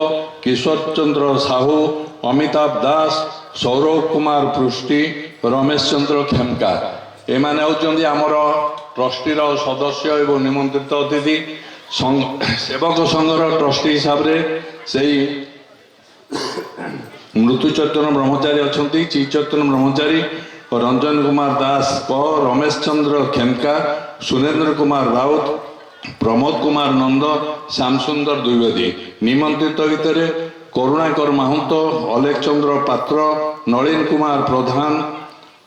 किशोर चंद्र साहू, अमिताभ दास, सौरभ कुमार पृष्टि, रमेश चंद्र खेमका एमाने होउचंदी आमर ट्रस्टी सदस्य एवं निमंत्रित अतिथि। सेवक संघर ट्रस्टी हिसाब से मृत्युचैतन्य ब्रह्मचारी अच्छा, चैतन्य ब्रह्मचारी, रंजन कुमार दास क, रमेश चंद्र खेमका, सुरेंद्र कुमार राउत, प्रमोद कुमार नंद, श्याम सुंदर द्विवेदी। निमंत्रित भितर करुणाकर माहुत, अलेख चंद्र पात्र, नलिन कुमार प्रधान,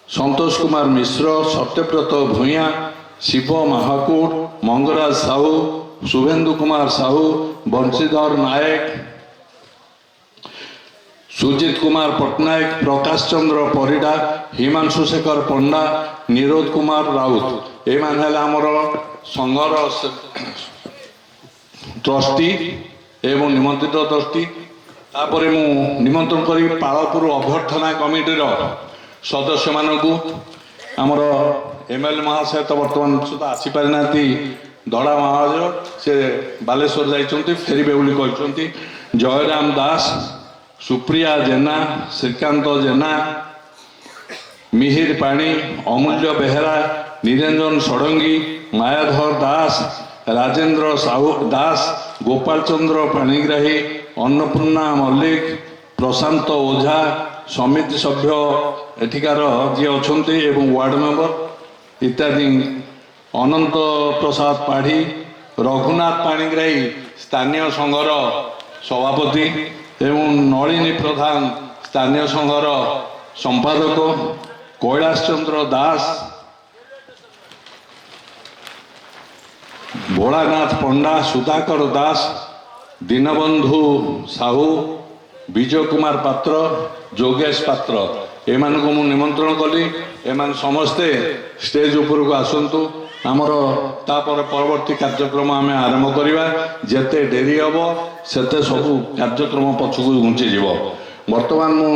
संतोष कुमार मिश्र, सत्यव्रत भूया, शिव महाकूट, मंगराज साहू, शुभेन्दु कुमार साहू, बंशीधर नायक, सुजित कुमार पट्टनायक, प्रकाश चंद्र परिडा, हिमांशु शेखर पंडा, निरोध कुमार राउत एमाने आमर संघर ट्रस्टी एवं निमंत्रित ट्रस्टी। तापर मु निमंत्रण करी पालपुर अभ्यर्थना कमिटीर सदस्य मानू आमर एमएलए महाशय तो बर्तमान सुधा आसीपारि ना दड़ा महाराज से बालेश्वर जाइछन्ति फेरबे बोली कहछन्ति। जयराम दास, सुप्रिया जेना, श्रीकांत जेना, मिहिर पाणी, अमूल्य बेहेरा, निरंजन षडंगी, मायाधर दास, राजेंद्र साहू दास, गोपाल चंद्र पाणिग्राही, अन्नपूर्णा मल्लिक, प्रशांत ओझा, समिति सभ्य एठिकार जी अच्छा एवं वार्ड मेंबर इत्यादि, अनंत प्रसाद पाढ़ी, रघुनाथ पाणिग्राही स्थानीय संघर सभापति एवं नलिनी प्रधान स्थानीय संघर संपादक, कैलाश चंद्र दास, भोलानाथ पंडा, सुधाकर दास, दीनबंधु साहू, विजय कुमार पात्र, जोगेश पात्र एमान को निमंत्रण कली। एमान समस्ते स्टेज ऊपर को आसतु। आमर तापर परवर्ती कार्यक्रम आम आरंभ करवा। जेते डेरी हम सेते सब कार्यक्रम पछकू घुंची जीव। बर्तमान मु